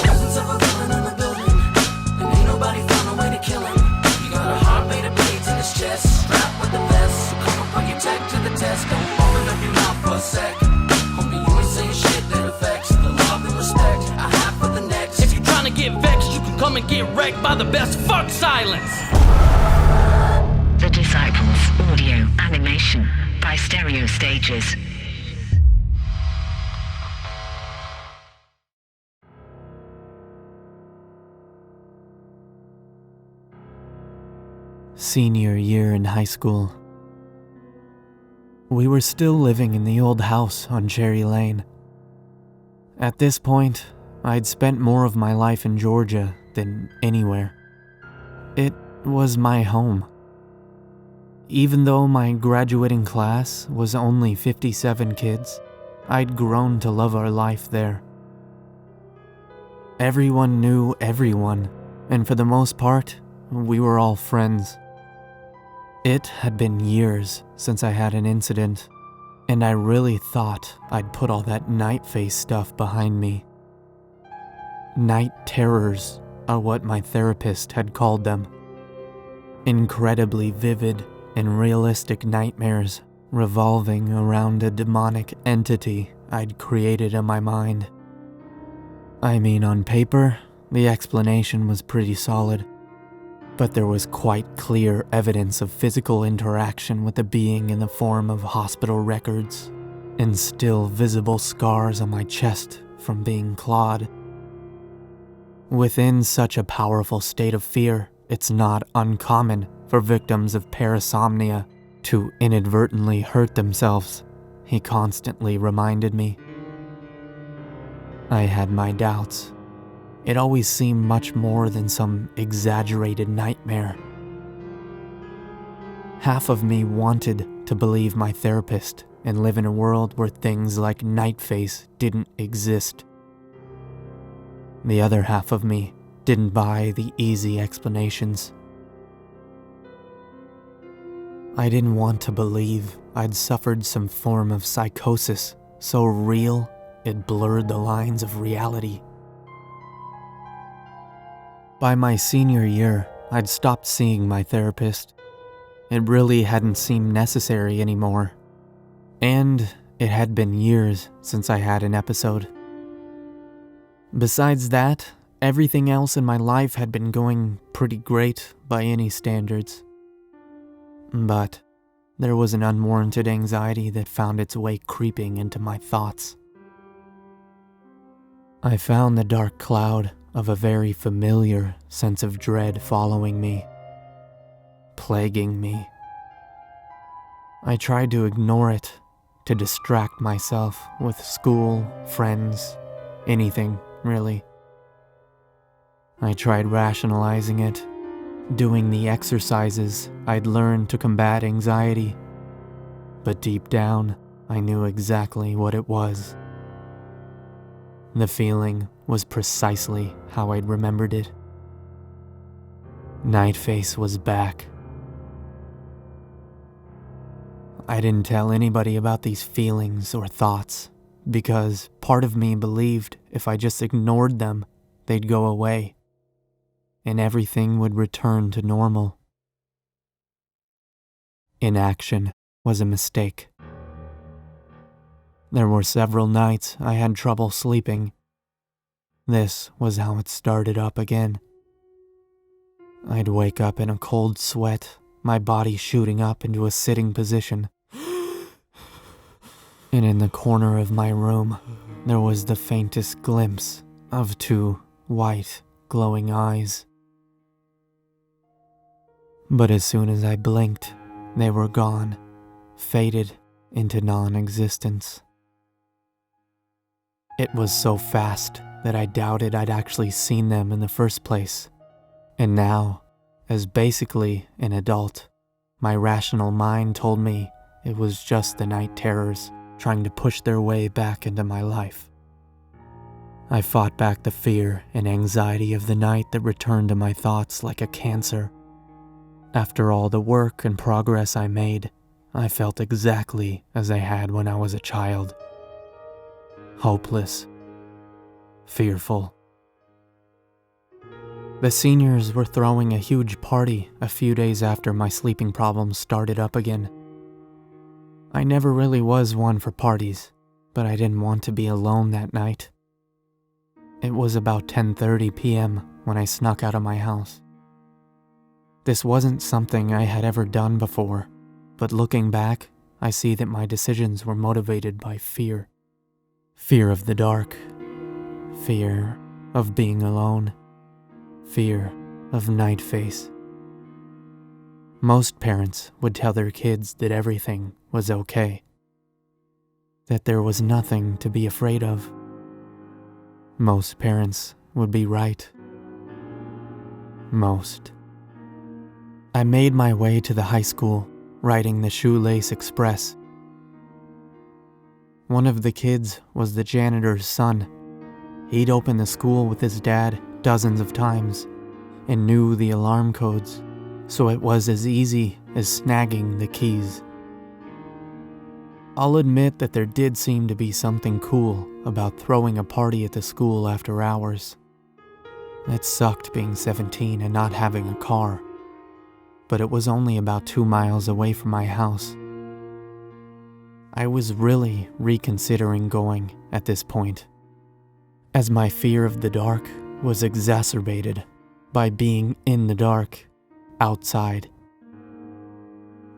Presence of a villain in the building, and ain't nobody found a way to kill him. You got a heart made of blades in his chest, strapped with the vest. So come up on your tech to the test. Don't open up your mouth for a sec. Homie, you ain't saying shit that affects the love and respect I have for the next. If you're trying to get vexed, you can come and get wrecked by the best. Fuck silence! The Disciples Audio Animation by Stereo Stages. Senior year in high school. We were still living in the old house on Cherry Lane. At this point, I'd spent more of my life in Georgia than anywhere. It was my home. Even though my graduating class was only 57 kids, I'd grown to love our life there. Everyone knew everyone, and for the most part, we were all friends. It had been years since I had an incident, and I really thought I'd put all that Nightface stuff behind me. Night terrors are what my therapist had called them. Incredibly vivid and realistic nightmares revolving around a demonic entity I'd created in my mind. I mean, on paper, the explanation was pretty solid. But there was quite clear evidence of physical interaction with a being in the form of hospital records, and still visible scars on my chest from being clawed. Within such a powerful state of fear, it's not uncommon for victims of parasomnia to inadvertently hurt themselves, he constantly reminded me. I had my doubts. It always seemed much more than some exaggerated nightmare. Half of me wanted to believe my therapist and live in a world where things like Nightface didn't exist. The other half of me didn't buy the easy explanations. I didn't want to believe I'd suffered some form of psychosis so real it blurred the lines of reality. By my senior year, I'd stopped seeing my therapist. It really hadn't seemed necessary anymore. And it had been years since I had an episode. Besides that, everything else in my life had been going pretty great by any standards. But there was an unwarranted anxiety that found its way creeping into my thoughts. I found the dark cloud of a very familiar sense of dread following me, plaguing me. I tried to ignore it, to distract myself with school, friends, anything, really. I tried rationalizing it, doing the exercises I'd learned to combat anxiety, but deep down, I knew exactly what it was. The feeling was precisely how I'd remembered it. Nightface was back. I didn't tell anybody about these feelings or thoughts because part of me believed if I just ignored them, they'd go away and everything would return to normal. Inaction was a mistake. There were several nights I had trouble sleeping. This was how it started up again. I'd wake up in a cold sweat, my body shooting up into a sitting position. And in the corner of my room, there was the faintest glimpse of two white, glowing eyes. But as soon as I blinked, they were gone, faded into non-existence. It was so fast that I doubted I'd actually seen them in the first place. And now, as basically an adult, my rational mind told me it was just the night terrors trying to push their way back into my life. I fought back the fear and anxiety of the night that returned to my thoughts like a cancer. After all the work and progress I made, I felt exactly as I had when I was a child. Hopeless fearful. The seniors were throwing a huge party a few days after my sleeping problems started up again. I never really was one for parties, but I didn't want to be alone that night. It was about 10:30 p.m. when I snuck out of my house. This wasn't something I had ever done before, but looking back, I see that my decisions were motivated by fear. Fear of the dark. Fear of being alone. Fear of Nightface. Most parents would tell their kids that everything was okay, that there was nothing to be afraid of. Most parents would be right. Most. I made my way to the high school, riding the Shoelace Express. One of the kids was the janitor's son. He'd opened the school with his dad dozens of times and knew the alarm codes, so it was as easy as snagging the keys. I'll admit that there did seem to be something cool about throwing a party at the school after hours. It sucked being 17 and not having a car, but it was only about 2 miles away from my house. I was really reconsidering going at this point, as my fear of the dark was exacerbated by being in the dark, outside.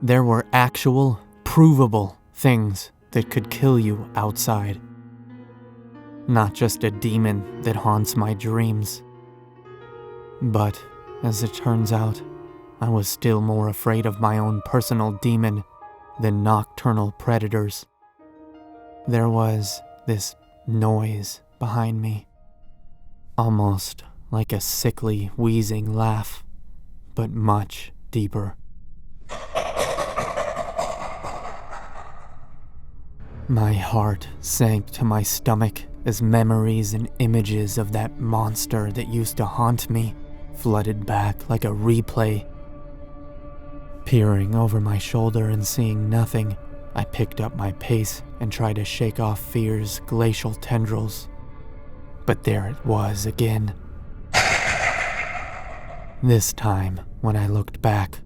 There were actual, provable things that could kill you outside. Not just a demon that haunts my dreams. But, as it turns out, I was still more afraid of my own personal demon than nocturnal predators. There was this noise behind me, almost like a sickly, wheezing laugh, but much deeper. My heart sank to my stomach as memories and images of that monster that used to haunt me flooded back like a replay. Peering over my shoulder and seeing nothing, I picked up my pace and tried to shake off fear's glacial tendrils. But there it was again. This time, when I looked back,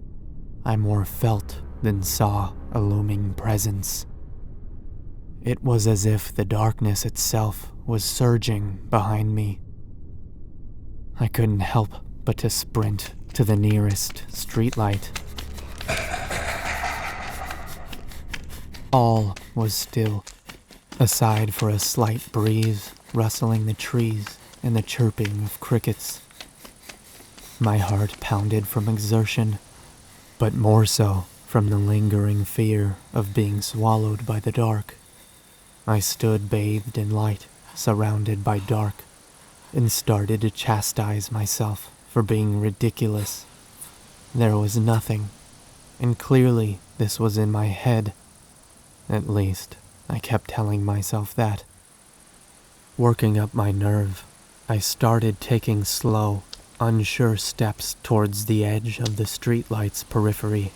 I more felt than saw a looming presence. It was as if the darkness itself was surging behind me. I couldn't help but to sprint to the nearest streetlight. All was still, aside for a slight breeze rustling the trees and the chirping of crickets. My heart pounded from exertion, but more so from the lingering fear of being swallowed by the dark. I stood bathed in light, surrounded by dark, and started to chastise myself for being ridiculous. There was nothing, and clearly this was in my head. At least, I kept telling myself that. Working up my nerve, I started taking slow, unsure steps towards the edge of the streetlight's periphery.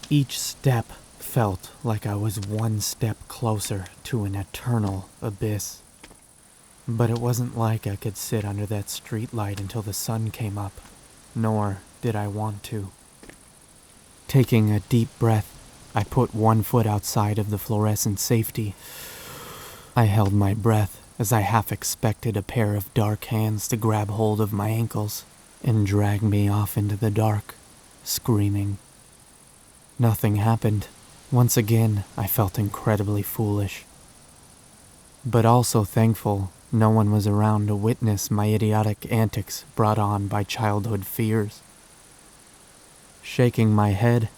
Each step felt like I was one step closer to an eternal abyss. But it wasn't like I could sit under that streetlight until the sun came up, nor did I want to. Taking a deep breath, I put one foot outside of the fluorescent safety. I held my breath as I half expected a pair of dark hands to grab hold of my ankles and drag me off into the dark, screaming. Nothing happened. Once again, I felt incredibly foolish. But also thankful no one was around to witness my idiotic antics brought on by childhood fears. Shaking my head,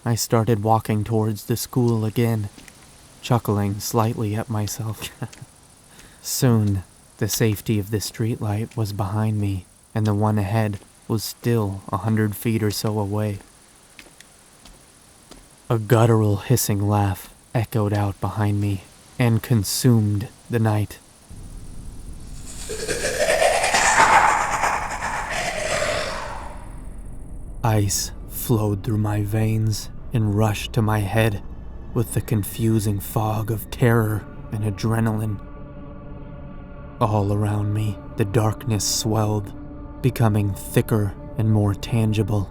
I started walking towards the school again, chuckling slightly at myself. Soon, the safety of the streetlight was behind me, and the one ahead was still 100 feet or so away. A guttural hissing laugh echoed out behind me and consumed the night. Ice flowed through my veins and rushed to my head with the confusing fog of terror and adrenaline. All around me, the darkness swelled, becoming thicker and more tangible.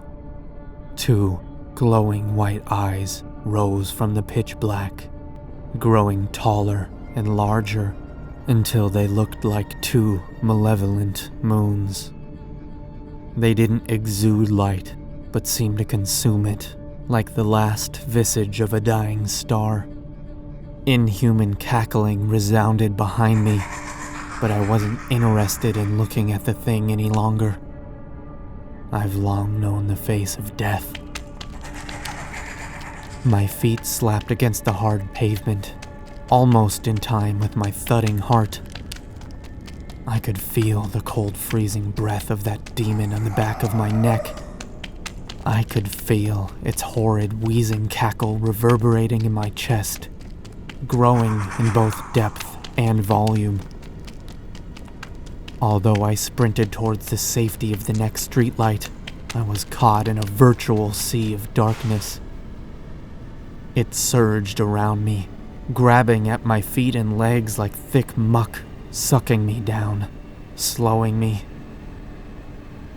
2 glowing white eyes rose from the pitch black, growing taller and larger until they looked like 2 malevolent moons. They didn't exude light, but seemed to consume it, like the last visage of a dying star. Inhuman cackling resounded behind me, but I wasn't interested in looking at the thing any longer. I've long known the face of death. My feet slapped against the hard pavement, almost in time with my thudding heart. I could feel the cold, freezing breath of that demon on the back of my neck. I could feel its horrid, wheezing cackle reverberating in my chest, growing in both depth and volume. Although I sprinted towards the safety of the next streetlight, I was caught in a virtual sea of darkness. It surged around me, grabbing at my feet and legs like thick muck, sucking me down, slowing me.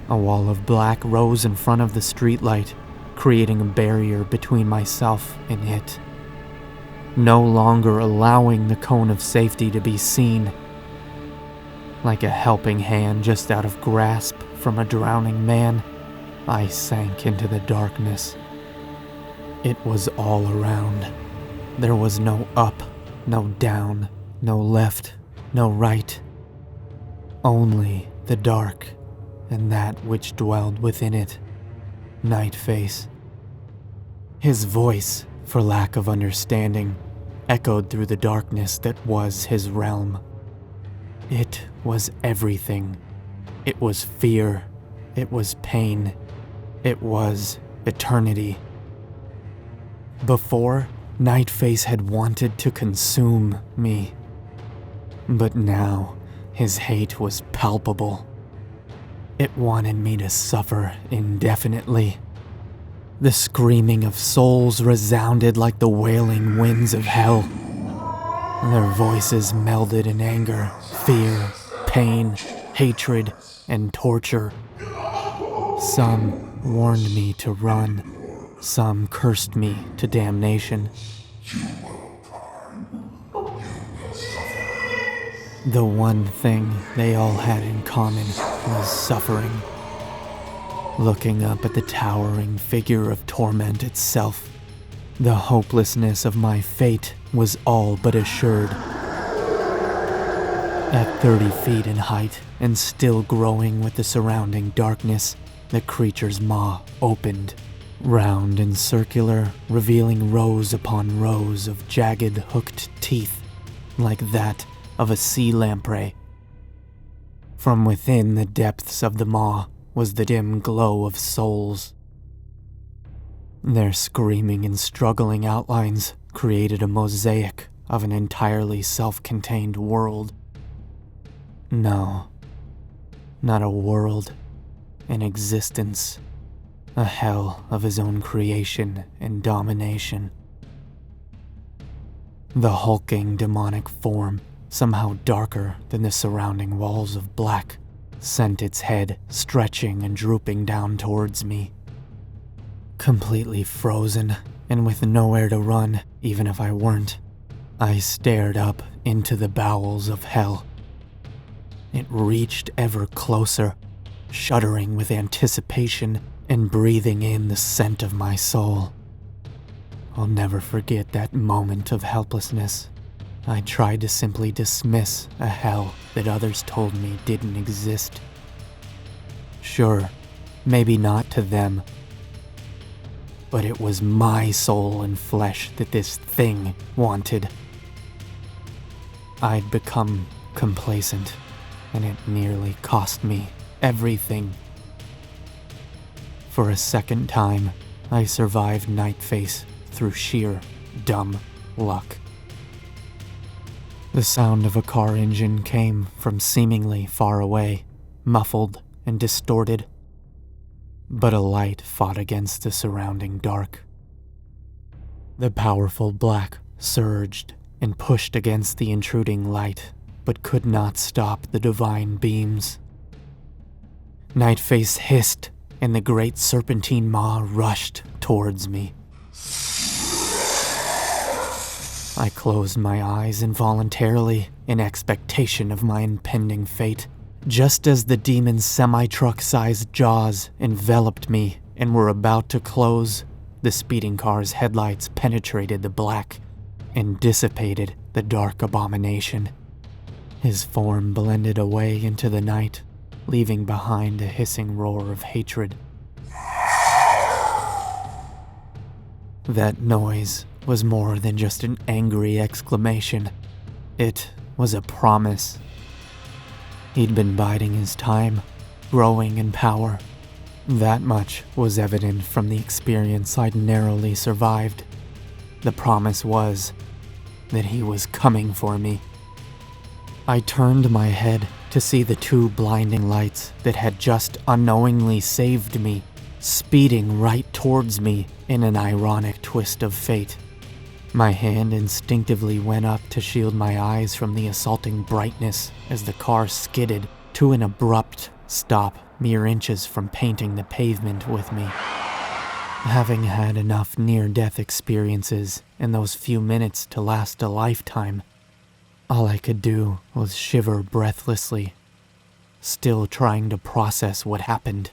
A wall of black rose in front of the streetlight, creating a barrier between myself and it. No longer allowing the cone of safety to be seen. Like a helping hand just out of grasp from a drowning man, I sank into the darkness. It was all around. There was no up, no down, no left, no right. Only the dark and that which dwelled within it, Nightface. His voice, for lack of understanding, echoed through the darkness that was his realm. It was everything. It was fear. It was pain. It was eternity. Before, Nightface had wanted to consume me. But now, his hate was palpable. It wanted me to suffer indefinitely. The screaming of souls resounded like the wailing winds of hell. Their voices melded in anger, fear, pain, hatred, and torture. Some warned me to run. Some cursed me to damnation. The one thing they all had in common was suffering. Looking up at the towering figure of torment itself, the hopelessness of my fate was all but assured. At 30 feet in height and still growing with the surrounding darkness, the creature's maw opened, round and circular, revealing rows upon rows of jagged, hooked teeth, like that of a sea lamprey. From within the depths of the maw was the dim glow of souls. Their screaming and struggling outlines created a mosaic of an entirely self-contained world. No, not a world, an existence, a hell of his own creation and domination. The hulking demonic form, somehow darker than the surrounding walls of black, sent its head stretching and drooping down towards me. Completely frozen, and with nowhere to run, even if I weren't, I stared up into the bowels of hell. It reached ever closer, shuddering with anticipation and breathing in the scent of my soul. I'll never forget that moment of helplessness. I tried to simply dismiss a hell that others told me didn't exist. Sure, maybe not to them, but it was my soul and flesh that this thing wanted. I'd become complacent, and it nearly cost me everything. For a second time, I survived Nightface through sheer, dumb luck. The sound of a car engine came from seemingly far away, muffled and distorted. But a light fought against the surrounding dark. The powerful black surged and pushed against the intruding light, but could not stop the divine beams. Nightface hissed, and the great serpentine maw rushed towards me. I closed my eyes involuntarily in expectation of my impending fate, just as the demon's semi-truck-sized jaws enveloped me and were about to close. The speeding car's headlights penetrated the black and dissipated the dark abomination. His form blended away into the night, leaving behind a hissing roar of hatred. That noise was more than just an angry exclamation. It was a promise. He'd been biding his time, growing in power. That much was evident from the experience I'd narrowly survived. The promise was that he was coming for me. I turned my head to see the two blinding lights that had just unknowingly saved me, speeding right towards me in an ironic twist of fate. My hand instinctively went up to shield my eyes from the assaulting brightness as the car skidded to an abrupt stop mere inches from painting the pavement with me. Having had enough near-death experiences in those few minutes to last a lifetime, all I could do was shiver breathlessly, still trying to process what happened.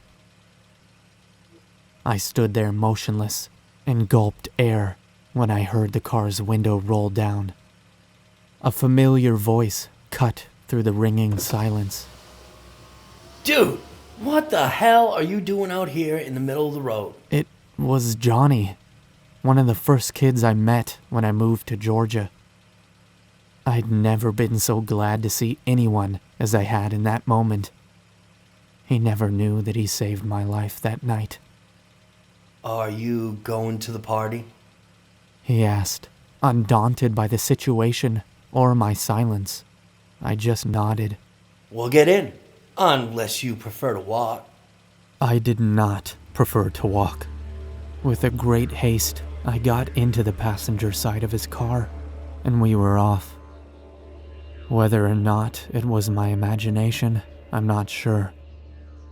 I stood there motionless and gulped air when I heard the car's window roll down. A familiar voice cut through the ringing silence. Dude, what the hell are you doing out here in the middle of the road? It was Johnny, one of the first kids I met when I moved to Georgia. I'd never been so glad to see anyone as I had in that moment. He never knew that he saved my life that night. Are you going to the party? He asked, undaunted by the situation or my silence. I just nodded. We'll get in, unless you prefer to walk. I did not prefer to walk. With a great haste, I got into the passenger side of his car, and we were off. Whether or not it was my imagination, I'm not sure,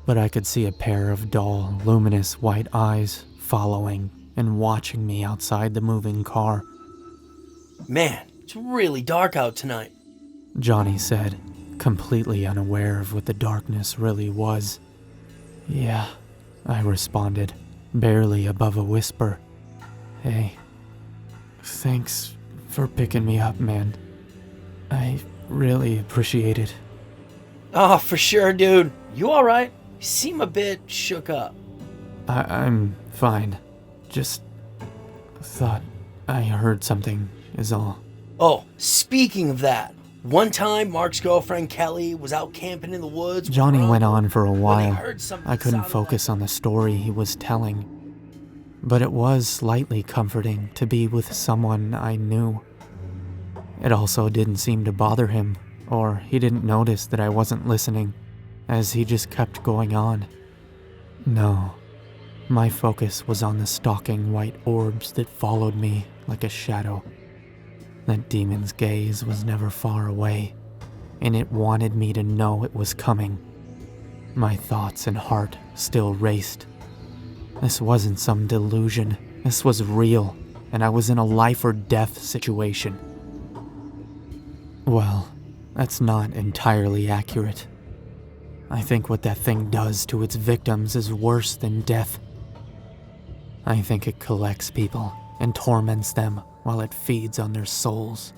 but I could see a pair of dull, luminous white eyes following and watching me outside the moving car. Man, it's really dark out tonight. Johnny said, completely unaware of what the darkness really was. Yeah, I responded, barely above a whisper. Hey, thanks for picking me up, man. I really appreciate it. Oh, for sure, dude. You alright? You seem a bit shook up. I'm fine. Just thought I heard something is all. Oh, speaking of that, one time Mark's girlfriend Kelly was out camping in the woods. with Johnny her went uncle on for a when they while. heard something I couldn't sounded focus like- on the story he was telling. But it was slightly comforting to be with someone I knew. It also didn't seem to bother him, or he didn't notice that I wasn't listening, as he just kept going on. No, my focus was on the stalking white orbs that followed me like a shadow. That demon's gaze was never far away, and it wanted me to know it was coming. My thoughts and heart still raced. This wasn't some delusion. This was real, and I was in a life or death situation. Well, that's not entirely accurate. I think what that thing does to its victims is worse than death. I think it collects people and torments them while it feeds on their souls.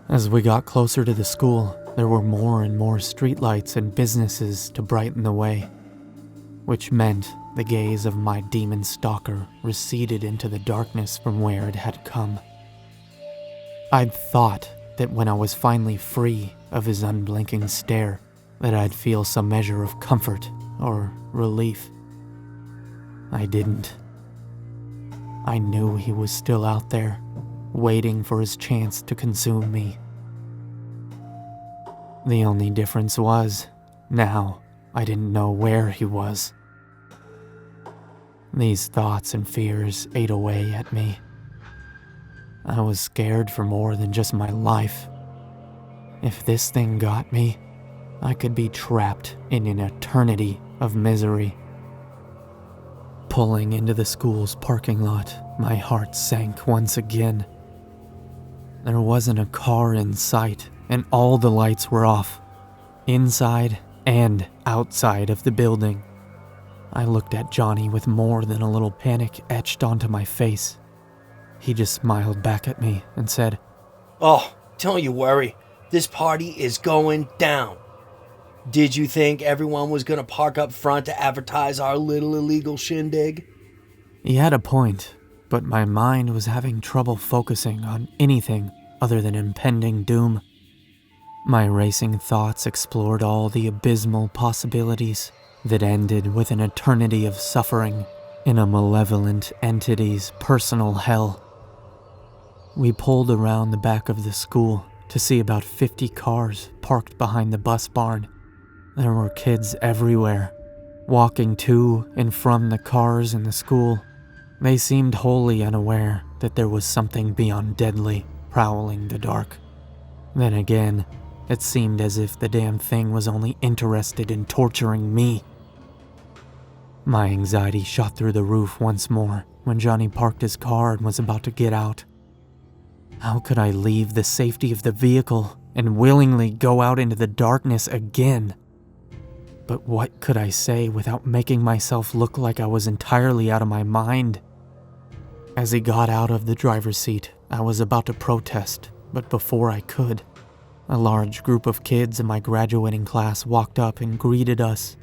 As we got closer to the school, there were more and more streetlights and businesses to brighten the way, which meant the gaze of my demon stalker receded into the darkness from where it had come. I'd thought that when I was finally free of his unblinking stare, that I'd feel some measure of comfort or relief. I didn't. I knew he was still out there, waiting for his chance to consume me. The only difference was, now I didn't know where he was. These thoughts and fears ate away at me. I was scared for more than just my life. If this thing got me, I could be trapped in an eternity of misery. Pulling into the school's parking lot, my heart sank once again. There wasn't a car in sight, and all the lights were off, inside and outside of the building. I looked at Johnny with more than a little panic etched onto my face. He just smiled back at me and said, "Oh, don't you worry. This party is going down. Did you think everyone was going to park up front to advertise our little illegal shindig?" He had a point, but my mind was having trouble focusing on anything other than impending doom. My racing thoughts explored all the abysmal possibilities that ended with an eternity of suffering in a malevolent entity's personal hell. We pulled around the back of the school to see about 50 cars parked behind the bus barn. There were kids everywhere, walking to and from the cars in the school. They seemed wholly unaware that there was something beyond deadly prowling the dark. Then again, it seemed as if the damn thing was only interested in torturing me. My anxiety shot through the roof once more when Johnny parked his car and was about to get out. How could I leave the safety of the vehicle and willingly go out into the darkness again? But what could I say without making myself look like I was entirely out of my mind? As he got out of the driver's seat, I was about to protest, but before I could, a large group of kids in my graduating class walked up and greeted us.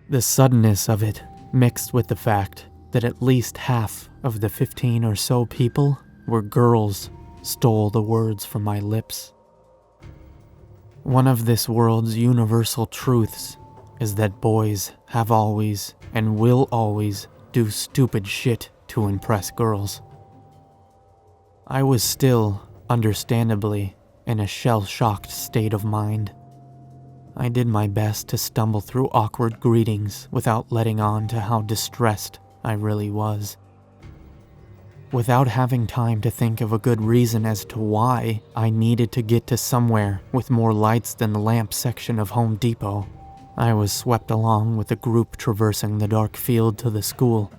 The suddenness of it, mixed with the fact that at least half of the 15 or so people were girls, stole the words from my lips. One of this world's universal truths is that boys have always and will always do stupid shit to impress girls. I was still, understandably, in a shell-shocked state of mind. I did my best to stumble through awkward greetings without letting on to how distressed I really was. Without having time to think of a good reason as to why I needed to get to somewhere with more lights than the lamp section of Home Depot, I was swept along with the group traversing the dark field to the school.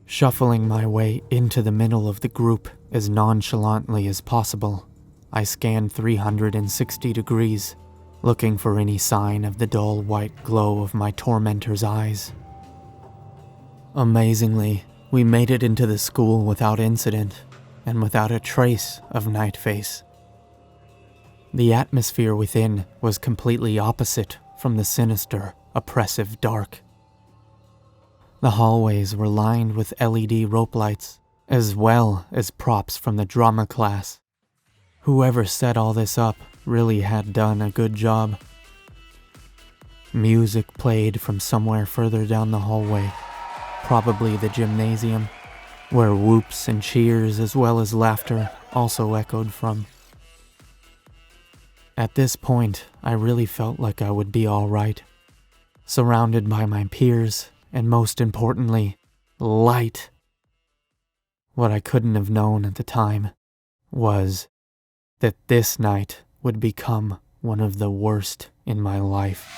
Shuffling my way into the middle of the group as nonchalantly as possible, I scanned 360 degrees, looking for any sign of the dull white glow of my tormentor's eyes. Amazingly, we made it into the school without incident, and without a trace of Nightface. The atmosphere within was completely opposite from the sinister, oppressive dark. The hallways were lined with LED rope lights, as well as props from the drama class. Whoever set all this up really had done a good job. Music played from somewhere further down the hallway, probably the gymnasium, where whoops and cheers as well as laughter also echoed from. At this point, I really felt like I would be all right, surrounded by my peers, and most importantly, light. What I couldn't have known at the time was that this night would become one of the worst in my life.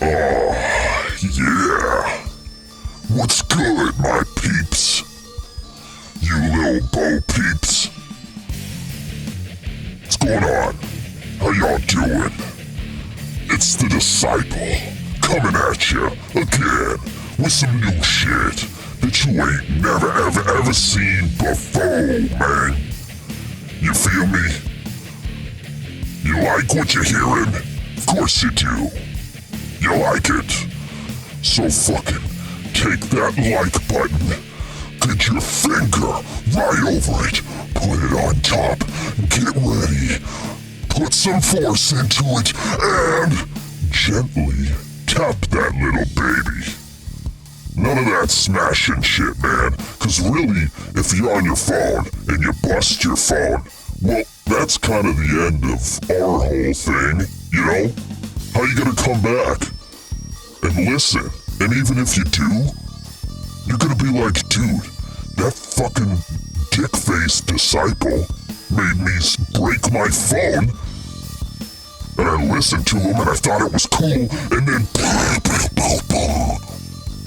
Yeah! What's good, my peeps? You little bo peeps? What's going on? How y'all doing? It's the Disciple, coming at you again with some new shit that you ain't never ever seen before, man. You feel me? You like what you're hearing? Of course you do. You like it? So fucking take that like button, get your finger right over it, put it on top, get ready, put some force into it, and gently tap that little baby. None of that smashing shit, man. Cause really, if you're on your phone and you bust your phone, well, that's kind of the end of our whole thing, you know? How you gonna come back and listen? And even if you do, you're gonna be like, dude, that fucking dick-faced disciple made me break my phone. And I listened to him and I thought it was cool, and then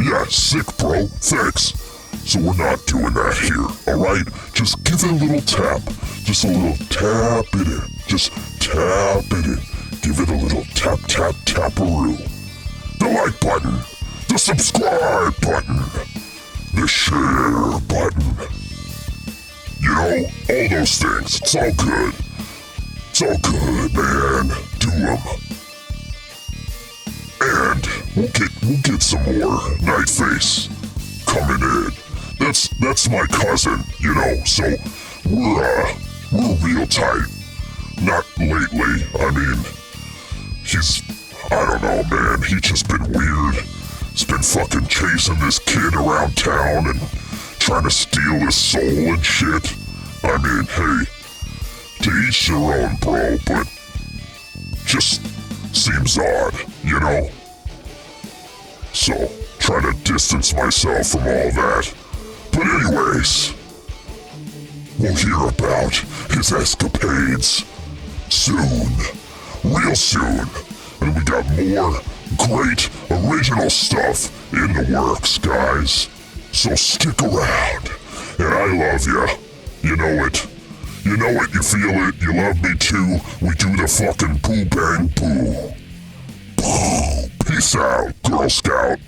yeah, sick, bro. Thanks. So we're not doing that here, alright? Just give it a little tap. Just a little tap it in. Just tap it in. Give it a little tap, tap, taparoo. The like button. The subscribe button. The share button. You know, all those things. It's all good. It's all good, man. Do them. And we'll get some more Nightface coming in. That's my cousin, you know, so we're real tight. Not lately, I mean, I don't know, man, he's just been weird. He's been fucking chasing this kid around town and trying to steal his soul and shit. I mean, hey, to each their own, bro, but just seems odd, you know? So, try to distance myself from all that. But anyways, we'll hear about his escapades soon. Real soon. And we got more great original stuff in the works, guys. So stick around. And I love ya. You know it. You know it, you feel it, you love me too. We do the fucking poo bang poo. Peace out, Girl Scout.